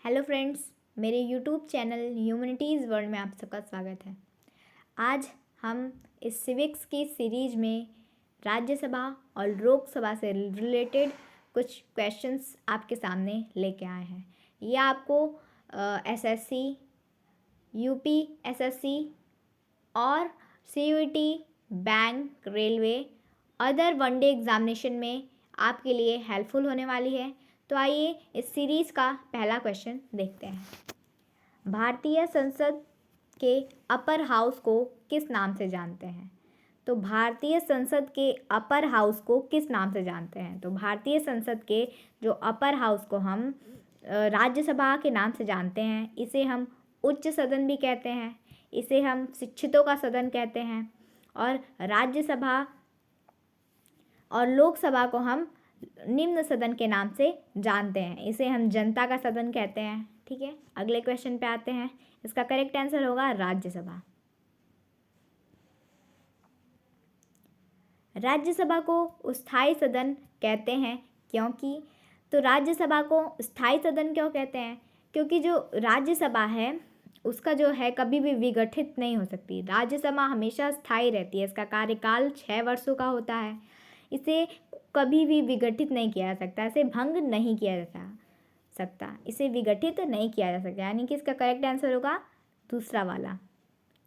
Hello friends, मेरे YouTube channel humanities world में आप सबका स्वागत है। आज हम इस सिविक्स की सीरीज में राज्यसभा और लोकसभा से रिलेटेड कुछ क्वेश्चंस आपके सामने लेके आए हैं। ये आपको एसएससी, यूपी एसएससी और CUET, bank, railway, other one day examination में आपके लिए हेल्पफुल होने वाली है। तो आइए इस सीरीज़ का पहला क्वेश्चन देखते हैं। भारतीय संसद के अपर हाउस को किस नाम से जानते हैं? तो भारतीय संसद के अपर हाउस को किस नाम से जानते हैं? तो भारतीय संसद के जो अपर हाउस को हम राज्यसभा के नाम से जानते हैं। इसे हम उच्च सदन भी कहते हैं, इसे हम शिक्षितों का सदन कहते हैं, और राज्यसभा और लोकसभा को हम निम्न सदन के नाम से जानते हैं। इसे हम जनता का सदन कहते हैं। ठीक है, अगले क्वेश्चन पे आते हैं। इसका करेक्ट आंसर होगा राज्यसभा। राज्यसभा को स्थायी सदन कहते हैं क्योंकि, तो राज्यसभा को स्थायी सदन क्यों कहते हैं? क्योंकि जो राज्यसभा है उसका जो है कभी भी विघटित नहीं हो सकती। राज्यसभा हमेशा स्थायी रहती है। इसका कार्यकाल 6 वर्षों का होता है। इसे कभी भी विघटित नहीं किया जा सकता, इसे भंग नहीं किया जा सकता, इसे विघटित नहीं किया जा सकता। यानी कि इसका करेक्ट आंसर होगा दूसरा वाला।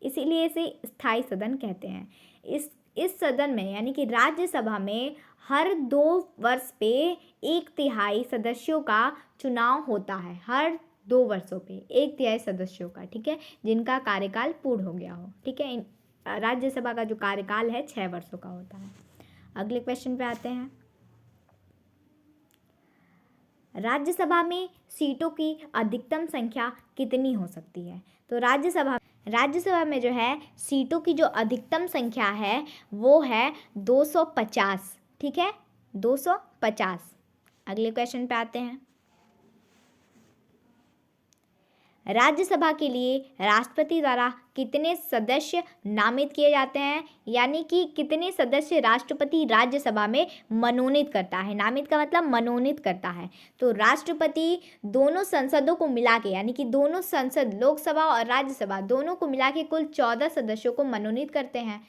इसीलिए इसे स्थायी सदन कहते हैं। इस सदन में यानी कि राज्यसभा में हर 2 वर्ष पे 1/3 सदस्यों का चुनाव होता है। हर 2 वर्षों पे 1/3 सदस्यों का, ठीक है, जिनका कार्यकाल पूर्ण हो गया हो। ठीक है, राज्यसभा का जो कार्यकाल है 6 वर्षों का होता है। अगले क्वेश्चन पे आते हैं। राज्यसभा में सीटों की अधिकतम संख्या कितनी हो सकती है? तो राज्यसभा में जो है सीटों की जो अधिकतम संख्या है वो है 250। ठीक है, 250। अगले क्वेश्चन पे आते हैं। राज्यसभा के लिए राष्ट्रपति द्वारा कितने सदस्य नामित किए जाते हैं? यानी कि कितने सदस्य राष्ट्रपति राज्यसभा में मनोनीत करता है। नामित का मतलब मनोनीत करता है। तो राष्ट्रपति दोनों संसदों को मिला के, यानी कि दोनों संसद, लोकसभा और राज्यसभा दोनों को मिला के कुल 14 सदस्यों को मनोनीत करते हैं।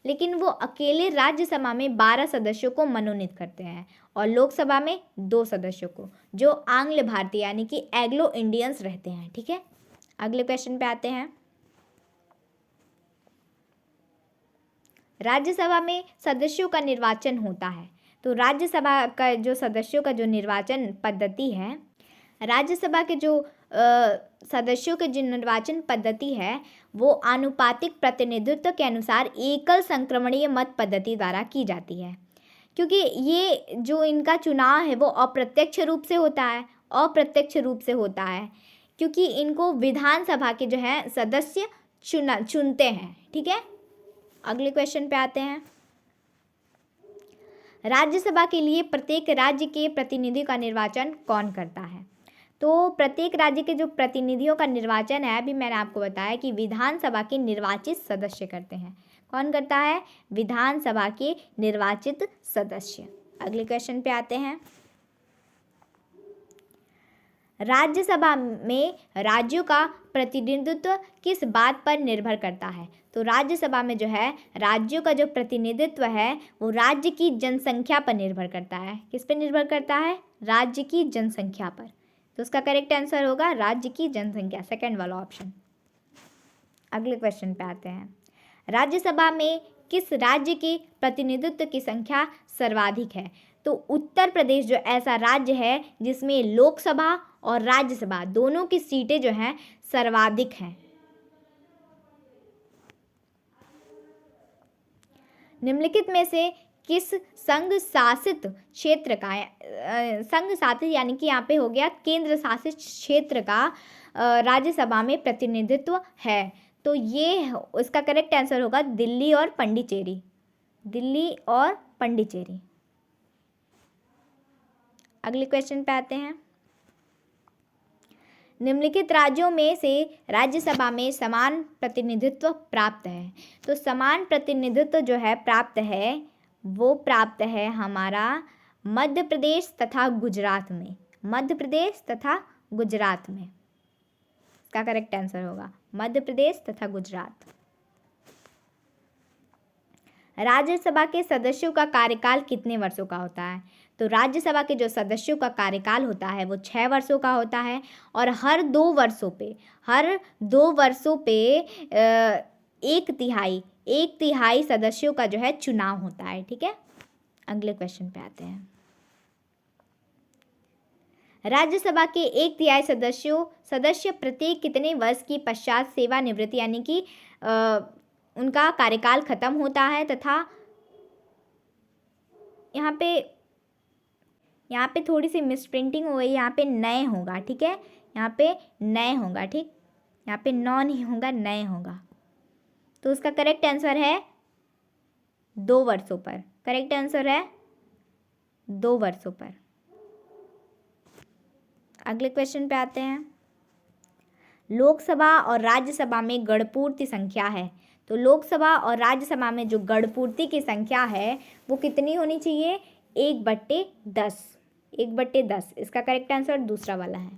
लेकिन वो अकेले राज्यसभा में 12 सदस्यों को मनोनीत करते हैं और लोकसभा में 2 सदस्यों को, जो आंग्ल भारतीय यानी कि एंग्लो इंडियंस रहते हैं। ठीक है, अगले क्वेश्चन पे आते हैं। राज्यसभा में सदस्यों का निर्वाचन होता है। तो राज्यसभा का जो सदस्यों का जो निर्वाचन पद्धति है, राज्यसभा के जो सदस्यों के जो निर्वाचन पद्धति है वो आनुपातिक प्रतिनिधित्व के अनुसार एकल संक्रमणीय मत पद्धति द्वारा की जाती है। क्योंकि ये जो इनका चुनाव है वो अप्रत्यक्ष रूप से होता है, क्योंकि इनको विधानसभा के जो है सदस्य चुनते हैं। ठीक है, अगले क्वेश्चन पे आते हैं। राज्यसभा के लिए प्रत्येक राज्य के प्रतिनिधि का निर्वाचन कौन करता है? तो प्रत्येक राज्य के जो प्रतिनिधियों का निर्वाचन है, अभी मैंने आपको बताया कि विधानसभा के निर्वाचित सदस्य करते हैं। कौन करता है? विधानसभा के निर्वाचित सदस्य। अगले क्वेश्चन पे आते हैं। राज्यसभा में राज्यों का प्रतिनिधित्व किस बात पर निर्भर करता है? तो राज्यसभा में जो है राज्यों का जो प्रतिनिधित्व है वो राज्य की जनसंख्या पर निर्भर करता है। किस पर निर्भर करता है? राज्य की जनसंख्या पर। तो उसका करेक्ट आंसर होगा राज्य की जनसंख्या, सेकंड वाला ऑप्शन। अगले क्वेश्चन पे आते हैं। राज्यसभा में किस राज्य के प्रतिनिधित्व की संख्या सर्वाधिक है? तो उत्तर प्रदेश जो ऐसा राज्य है जिसमें लोकसभा और राज्यसभा दोनों की सीटें जो हैं सर्वाधिक हैं। निम्नलिखित में से किस संघ शासित क्षेत्र का, संघ शासित यानी कि यहाँ पे हो गया केंद्र शासित क्षेत्र का राज्यसभा में प्रतिनिधित्व है? तो ये इसका करेक्ट आंसर होगा दिल्ली और पांडिचेरी। दिल्ली और पांडिचेरी। अगले क्वेश्चन पे आते हैं। निम्नलिखित राज्यों में से राज्यसभा में समान प्रतिनिधित्व प्राप्त है। तो समान प्रतिनिधित्व जो है प्राप्त है वो प्राप्त है हमारा मध्य प्रदेश तथा गुजरात में। मध्य प्रदेश तथा गुजरात में। इसका करेक्ट आंसर होगा मध्य प्रदेश तथा गुजरात। राज्यसभा के सदस्यों का कार्यकाल कितने वर्षों का होता है? तो राज्यसभा के जो सदस्यों का कार्यकाल होता है वो 6 वर्षों का होता है और हर 2 वर्षों पे एक तिहाई सदस्यों का जो है चुनाव होता है। ठीक है, अगले क्वेश्चन पे आते हैं। राज्यसभा के एक तिहाई सदस्य प्रत्येक कितने वर्ष की पश्चात सेवानिवृत्ति यानी कि उनका कार्यकाल खत्म होता है तथा यहाँ पे थोड़ी सी मिसप्रिंटिंग हो गई, यहाँ पे नए होगा। ठीक है, यहाँ पे नए होगा। ठीक, यहाँ पे नौ नहीं होगा, नए होगा। तो उसका करेक्ट आंसर है 2 वर्षों पर। करेक्ट आंसर है 2 वर्षों पर। अगले क्वेश्चन पे आते हैं। लोकसभा और राज्यसभा में गणपूर्ति संख्या है, तो लोकसभा और राज्यसभा में जो गणपूर्ति की संख्या है वो कितनी होनी चाहिए? 1/10। 1/10 इसका करेक्ट आंसर दूसरा वाला है।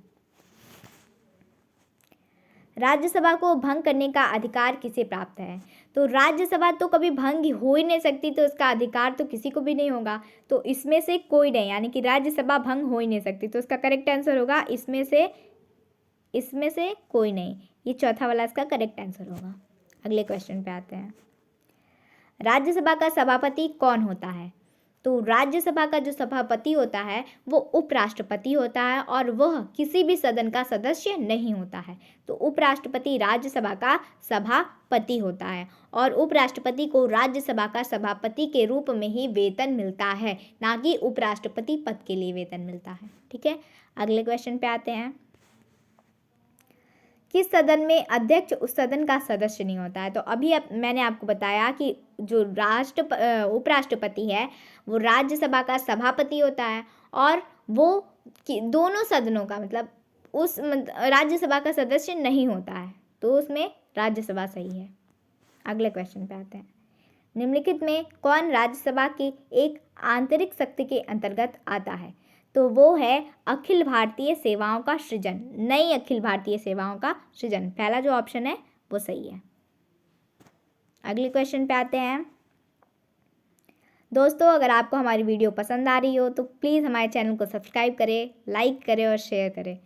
राज्यसभा को भंग करने का अधिकार किसे प्राप्त है? तो राज्यसभा तो कभी भंग हो ही नहीं सकती, तो इसका अधिकार तो किसी को भी नहीं होगा। तो इसमें से कोई नहीं, यानी कि राज्यसभा भंग हो ही नहीं सकती। तो इसका करेक्ट आंसर होगा इसमें से कोई नहीं। ये चौथा वाला इसका करेक्ट आंसर होगा। अगले क्वेश्चन पे आते हैं। राज्यसभा का सभापति कौन होता है? तो राज्यसभा का जो सभापति होता है वो उपराष्ट्रपति होता है और वह किसी भी सदन का सदस्य नहीं होता है। तो उपराष्ट्रपति राज्यसभा का सभापति होता है और उपराष्ट्रपति को राज्यसभा का सभापति के रूप में ही वेतन मिलता है, ना कि उपराष्ट्रपति पद के लिए वेतन मिलता है। ठीक है, अगले क्वेश्चन पे आते हैं। किस सदन में अध्यक्ष उस सदन का सदस्य नहीं होता है? तो अभी मैंने आपको बताया कि जो उपराष्ट्रपति है वो राज्यसभा का सभापति होता है और वो दोनों सदनों का मतलब राज्यसभा का सदस्य नहीं होता है, तो उसमें राज्यसभा सही है। अगले क्वेश्चन पे आते हैं। निम्नलिखित में कौन राज्यसभा की एक आंतरिक शक्ति के अंतर्गत आता है? तो वो है अखिल भारतीय सेवाओं का सृजन, नई अखिल भारतीय सेवाओं का सृजन। पहला जो ऑप्शन है वो सही है। अगले क्वेश्चन पे आते हैं। दोस्तों, अगर आपको हमारी वीडियो पसंद आ रही हो तो प्लीज़ हमारे चैनल को सब्सक्राइब करें, लाइक करें और शेयर करें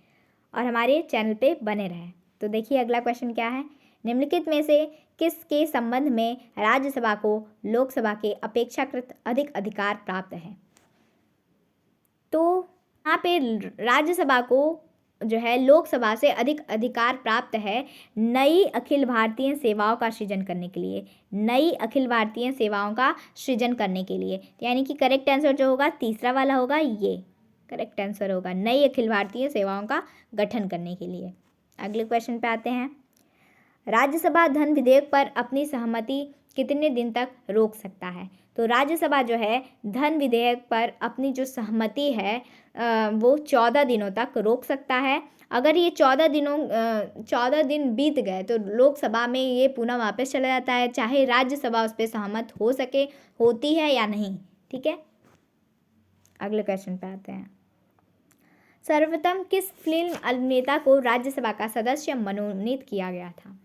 और हमारे चैनल पे बने रहें। तो देखिए अगला क्वेश्चन क्या है। निम्नलिखित में से किसके संबंध में राज्यसभा को लोकसभा के अपेक्षाकृत अधिक अधिकार प्राप्त है? तो यहाँ पे राज्यसभा को जो है लोकसभा से अधिक अधिकार प्राप्त है नई अखिल भारतीय सेवाओं का सृजन करने के लिए। नई अखिल भारतीय सेवाओं का सृजन करने के लिए, यानी कि करेक्ट आंसर जो होगा तीसरा वाला होगा, ये करेक्ट आंसर होगा नई अखिल भारतीय सेवाओं का गठन करने के लिए। अगले क्वेश्चन पे आते हैं। राज्यसभा धन विधेयक पर अपनी सहमति कितने दिन तक रोक सकता है? तो राज्यसभा जो है धन विधेयक पर अपनी जो सहमति है वो 14 दिनों तक रोक सकता है। अगर ये 14 दिन बीत गए तो लोकसभा में ये पुनः वापस चला जाता है, चाहे राज्यसभा उस पर सहमत होती है या नहीं। ठीक है, अगले क्वेश्चन पे आते हैं। सर्वप्रथम किस फिल्म अभिनेता को राज्यसभा का सदस्य मनोनीत किया गया था?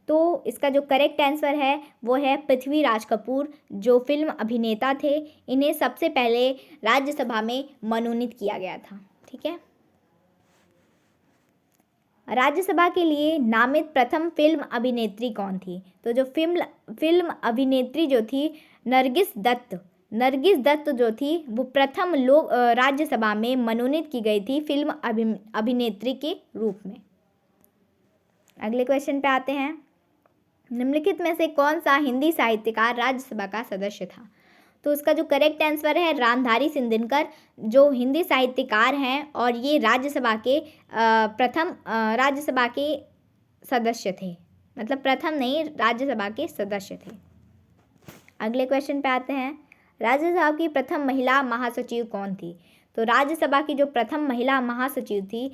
तो इसका जो करेक्ट आंसर है वो है पृथ्वीराज कपूर, जो फिल्म अभिनेता थे। इन्हें सबसे पहले राज्यसभा में मनोनीत किया गया था। ठीक है, राज्यसभा के लिए नामित प्रथम फिल्म अभिनेत्री कौन थी? तो जो फिल्म अभिनेत्री जो थी नरगिस दत्त जो थी वो प्रथम राज्यसभा में मनोनीत की गई थी फिल्म अभिनेत्री के रूप में। अगले क्वेश्चन पे आते हैं। निम्नलिखित में से कौन सा हिंदी साहित्यकार राज्यसभा का सदस्य था? तो इसका जो करेक्ट आंसर है रामधारी सिंह दिनकर, जो हिंदी साहित्यकार हैं और ये राज्यसभा के प्रथम राज्यसभा के सदस्य थे, मतलब प्रथम नहीं, राज्यसभा के सदस्य थे। अगले क्वेश्चन पे आते हैं। राज्यसभा की प्रथम महिला महासचिव कौन थी? तो राज्यसभा की जो प्रथम महिला महासचिव थी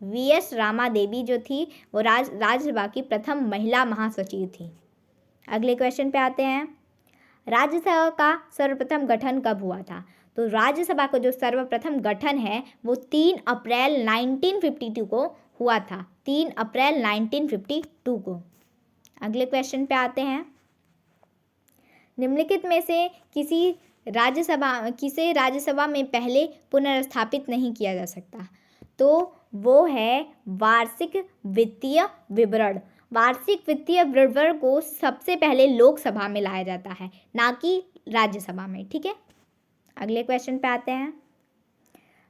वीएस रामा देवी जो थी वो राज्यसभा की प्रथम महिला महासचिव थी। अगले क्वेश्चन पे आते हैं। राज्यसभा का सर्वप्रथम गठन कब हुआ था? तो राज्यसभा का जो सर्वप्रथम गठन है वो 3 अप्रैल 1952 को हुआ था, 3 अप्रैल 1952 को। अगले क्वेश्चन पे आते हैं। निम्नलिखित में से किसे राज्यसभा में पहले पुनर्स्थापित नहीं किया जा सकता? तो वो है वार्षिक वित्तीय विवरण। वार्षिक वित्तीय विवरण को सबसे पहले लोकसभा में लाया जाता है, ना कि राज्यसभा में। ठीक है, अगले क्वेश्चन पे आते हैं।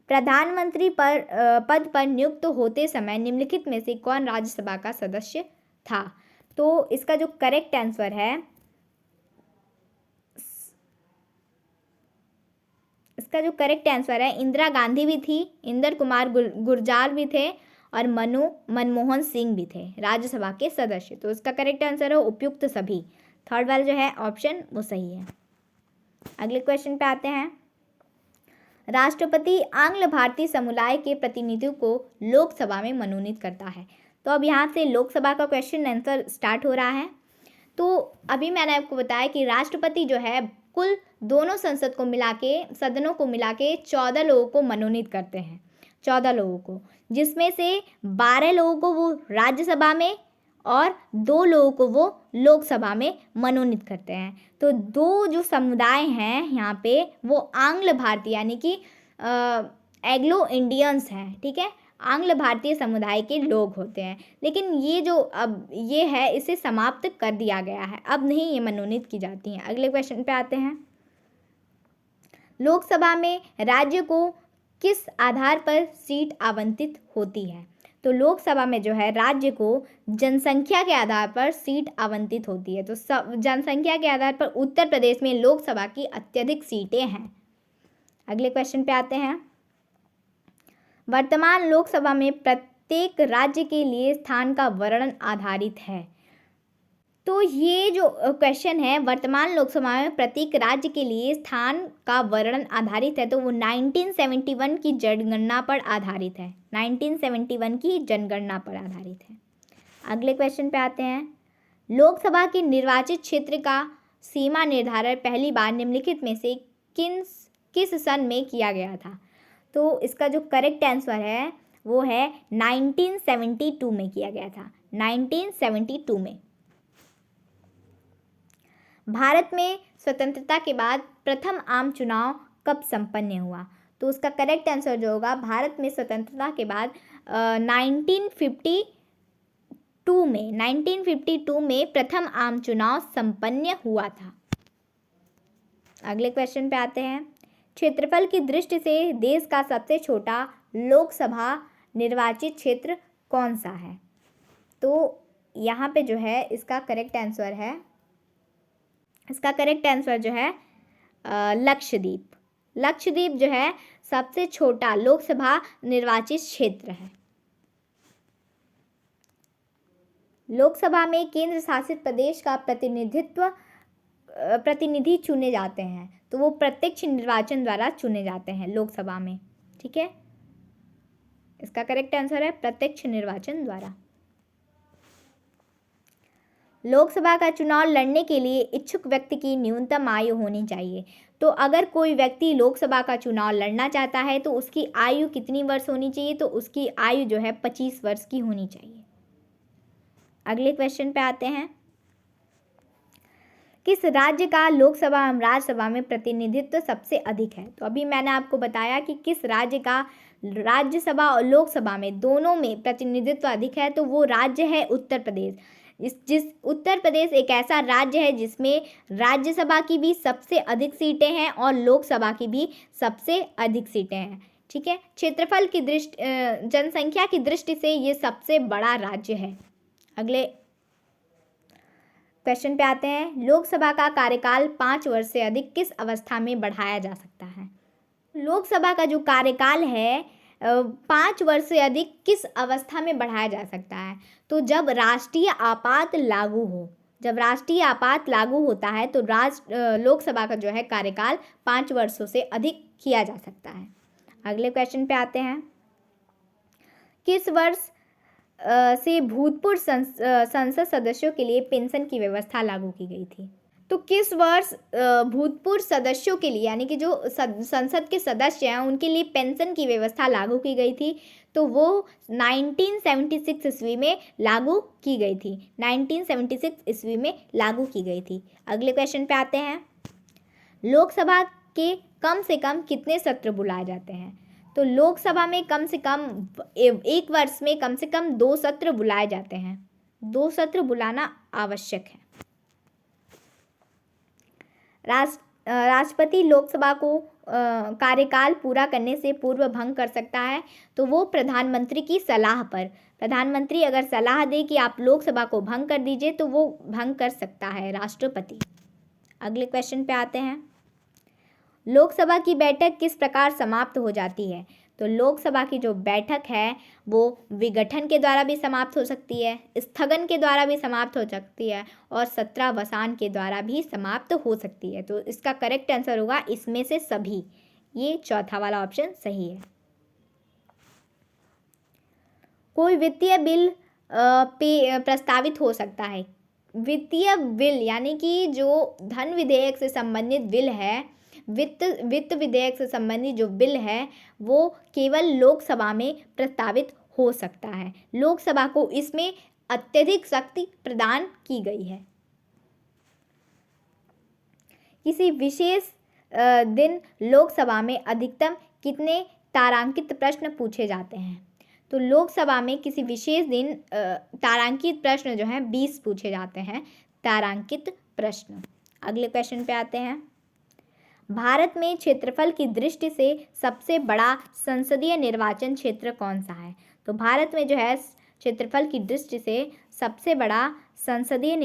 प्रधानमंत्री पद पर नियुक्त होते समय निम्नलिखित में से कौन राज्यसभा का सदस्य था? तो इसका जो करेक्ट आंसर है, इंदिरा गांधी भी थी, इंदर कुमार गुर्जर भी थे और मनमोहन सिंह भी थे राज्यसभा के सदस्य। तो इसका करेक्ट आंसर है उपयुक्त सभी। थर्ड वाला जो है ऑप्शन वो सही है। अगले क्वेश्चन पे आते हैं। राष्ट्रपति आंग्ल भारतीय समुदाय के प्रतिनिधियों को लोकसभा में मनोनीत करता है। तो अब यहाँ से लोकसभा का क्वेश्चन आंसर स्टार्ट हो रहा है। तो अभी मैंने आपको बताया कि राष्ट्रपति जो है कुल दोनों सदनों को मिला के 14 लोगों को मनोनीत करते हैं, 14 लोगों को, जिसमें से 12 लोगों को वो राज्यसभा में और 2 लोगों को वो लोकसभा में मनोनीत करते हैं। तो 2 जो समुदाय हैं यहाँ पे वो आंग्ल भारतीय यानी कि एग्लो इंडियंस हैं। ठीक है, आंग्ल भारतीय समुदाय के लोग होते हैं। लेकिन ये जो अब ये है इसे समाप्त कर दिया गया है, अब नहीं ये मनोनीत की जाती हैं। अगले क्वेश्चन पे आते हैं। लोकसभा में राज्य को किस आधार पर सीट आवंटित होती है? तो लोकसभा में जो है राज्य को जनसंख्या के आधार पर सीट आवंटित होती है। तो जनसंख्या के आधार पर उत्तर प्रदेश में लोकसभा की अत्यधिक सीटें हैं। अगले क्वेश्चन पे आते हैं। वर्तमान लोकसभा में प्रत्येक राज्य के लिए स्थान का वर्णन आधारित है। तो ये जो क्वेश्चन है वर्तमान लोकसभा में प्रत्येक राज्य के लिए स्थान का वर्णन आधारित है, तो वो 1971 की जनगणना पर आधारित है, 1971 की जनगणना पर आधारित है। अगले क्वेश्चन पे आते हैं। लोकसभा के निर्वाचित क्षेत्र का सीमा निर्धारण पहली बार निम्नलिखित में से किस सन में किया गया था? तो इसका जो करेक्ट आंसर है वो है 1972 में किया गया था, 1972 में। भारत में स्वतंत्रता के बाद प्रथम आम चुनाव कब संपन्न हुआ? तो उसका करेक्ट आंसर जो होगा, भारत में स्वतंत्रता के बाद 1952 में प्रथम आम चुनाव संपन्न हुआ था। अगले क्वेश्चन पे आते हैं। क्षेत्रफल की दृष्टि से देश का सबसे छोटा लोकसभा निर्वाचित क्षेत्र कौन सा है? तो यहाँ पे जो है इसका करेक्ट आंसर जो है लक्षद्वीप। लक्षद्वीप जो है सबसे छोटा लोकसभा निर्वाचित क्षेत्र है। लोकसभा में केंद्र शासित प्रदेश का प्रतिनिधि चुने जाते हैं, तो वो प्रत्यक्ष निर्वाचन द्वारा चुने जाते हैं लोकसभा में। ठीक है, इसका करेक्ट आंसर है प्रत्यक्ष निर्वाचन द्वारा। लोकसभा का चुनाव लड़ने के लिए इच्छुक व्यक्ति की न्यूनतम आयु होनी चाहिए। तो अगर कोई व्यक्ति लोकसभा का चुनाव लड़ना चाहता है तो उसकी आयु कितनी वर्ष होनी चाहिए? तो उसकी आयु जो है 25 वर्ष की होनी चाहिए। अगले क्वेश्चन पे आते हैं। किस राज्य का लोकसभा एवं राज्यसभा में प्रतिनिधित्व सबसे अधिक है? तो अभी मैंने आपको बताया कि किस राज्य का राज्यसभा और लोकसभा में दोनों में प्रतिनिधित्व अधिक है, तो वो राज्य है उत्तर प्रदेश। उत्तर प्रदेश एक ऐसा राज्य है जिसमें राज्यसभा की भी सबसे अधिक सीटें हैं और लोकसभा की भी सबसे अधिक सीटें हैं। ठीक है, क्षेत्रफल की जनसंख्या की दृष्टि से ये सबसे बड़ा राज्य है। अगले क्वेश्चन पे आते हैं। लोकसभा का कार्यकाल 5 वर्ष से अधिक किस अवस्था में बढ़ाया जा सकता है? लोकसभा का जो कार्यकाल है 5 वर्ष से अधिक किस अवस्था में बढ़ाया जा सकता है? तो जब राष्ट्रीय आपात लागू हो, जब राष्ट्रीय आपात लागू होता है तो लोकसभा का जो है कार्यकाल 5 वर्षों से अधिक किया जा सकता है। अगले क्वेश्चन पे आते हैं। किस वर्ष से भूतपूर्व संसद सदस्यों के लिए पेंशन की व्यवस्था लागू की गई थी? तो किस वर्ष भूतपूर्व सदस्यों के लिए यानी कि जो संसद के सदस्य हैं उनके लिए पेंशन की व्यवस्था लागू की गई थी? तो वो 1976 ईस्वी में लागू की गई थी। 1976 ईस्वी में लागू की गई थी। अगले क्वेश्चन पे आते हैं। लोकसभा के कम से कम कितने सत्र बुलाए जाते हैं? तो लोकसभा में कम से कम एक वर्ष में कम से कम 2 सत्र बुलाए जाते हैं। 2 सत्र बुलाना आवश्यक है। राष्ट्रपति लोकसभा को कार्यकाल पूरा करने से पूर्व भंग कर सकता है। तो वो प्रधानमंत्री की सलाह पर, प्रधानमंत्री अगर सलाह दे कि आप लोकसभा को भंग कर दीजिए तो वो भंग कर सकता है राष्ट्रपति। अगले क्वेश्चन पे आते हैं। लोकसभा की बैठक किस प्रकार समाप्त हो जाती है? तो लोकसभा की जो बैठक है वो विघटन के द्वारा भी समाप्त हो सकती है, स्थगन के द्वारा भी समाप्त हो सकती है और सत्रावसान के द्वारा भी समाप्त हो सकती है। तो इसका करेक्ट आंसर होगा इसमें से सभी। ये चौथा वाला ऑप्शन सही है। कोई वित्तीय बिल प्रस्तावित हो सकता है। वित्तीय बिल यानी कि जो धन विधेयक से संबंधित बिल है, वित्त विधेयक से संबंधित जो बिल है वो केवल लोकसभा में प्रस्तावित हो सकता है। लोकसभा को इसमें अत्यधिक शक्ति प्रदान की गई है। किसी विशेष दिन लोकसभा में अधिकतम कितने तारांकित प्रश्न पूछे जाते हैं? तो लोकसभा में किसी विशेष दिन तारांकित प्रश्न जो हैं 20 पूछे जाते हैं, तारांकित प्रश्न। अगले क्वेश्चन पे आते हैं। भारत में क्षेत्रफल की दृष्टि से सबसे बड़ा संसदीय निर्वाचन क्षेत्र कौन सा है? तो भारत में जो है क्षेत्रफल की दृष्टि से सबसे बड़ा संसदीय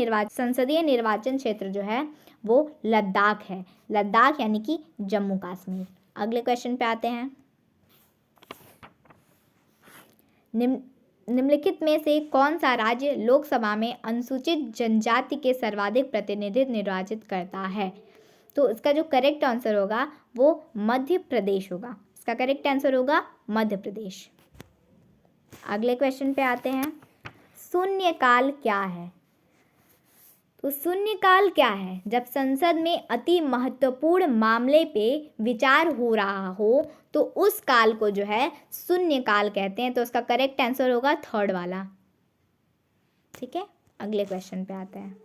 निर्वाचन क्षेत्र जो है वो लद्दाख है। लद्दाख यानी कि जम्मू कश्मीर। अगले क्वेश्चन पे आते हैं। निम्नलिखित में से कौन सा राज्य लोकसभा में अनुसूचित जनजाति के सर्वाधिक प्रतिनिधित्व निर्वाचित करता है? तो इसका जो करेक्ट आंसर होगा वो मध्य प्रदेश होगा। इसका करेक्ट आंसर होगा मध्य प्रदेश। अगले क्वेश्चन पे आते हैं। शून्यकाल क्या है? तो शून्यकाल क्या है? जब संसद में अति महत्वपूर्ण मामले पे विचार हो रहा हो तो उस काल को जो है शून्यकाल कहते हैं। तो इसका करेक्ट आंसर होगा थर्ड वाला। ठीक है, अगले क्वेश्चन पे आते हैं।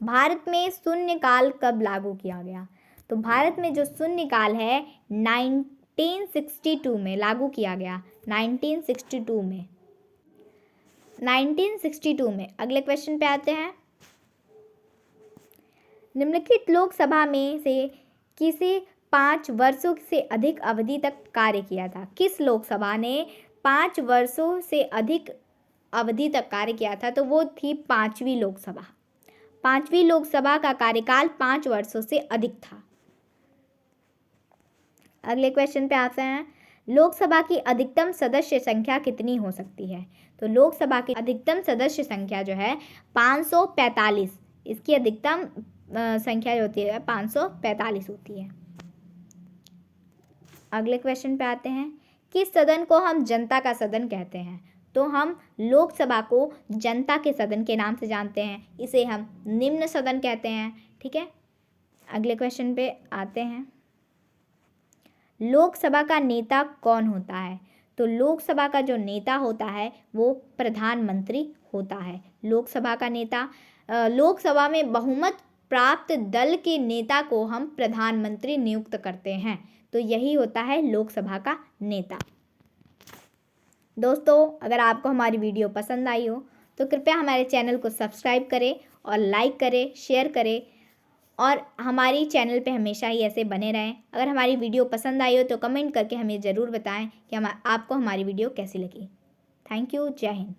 भारत में शून्यकाल कब लागू किया गया? तो भारत में जो शून्यकाल है 1962 में लागू किया गया। 1962 में। अगले क्वेश्चन पे आते हैं। निम्नलिखित लोकसभा में से किसे 5 वर्षों से अधिक अवधि तक कार्य किया था? किस लोकसभा ने 5 वर्षों से अधिक अवधि तक कार्य किया था? तो वो थी 5वीं लोकसभा। 5वीं लोकसभा का कार्यकाल 5 वर्षों से अधिक था। अगले क्वेश्चन पे आते हैं। लोकसभा की अधिकतम सदस्य संख्या कितनी हो सकती है? तो लोकसभा की अधिकतम सदस्य संख्या जो है 545। इसकी अधिकतम संख्या जो होती है 545 होती है। अगले क्वेश्चन पे आते हैं। किस सदन को हम जनता का सदन कहते हैं? तो हम लोकसभा को जनता के सदन के नाम से जानते हैं। इसे हम निम्न सदन कहते हैं। ठीक है, अगले क्वेश्चन पे आते हैं। लोकसभा का नेता कौन होता है? तो लोकसभा का जो नेता होता है वो प्रधानमंत्री होता है। लोकसभा का नेता, लोकसभा में बहुमत प्राप्त दल के नेता को हम प्रधानमंत्री नियुक्त करते हैं। तो यही होता है लोकसभा का नेता। दोस्तों, अगर आपको हमारी वीडियो पसंद आई हो तो कृपया हमारे चैनल को सब्सक्राइब करें और लाइक करें, शेयर करें और हमारी चैनल पे हमेशा ही ऐसे बने रहें। अगर हमारी वीडियो पसंद आई हो तो कमेंट करके हमें ज़रूर बताएं कि आपको हमारी वीडियो कैसी लगी। Thank you. जय हिंद।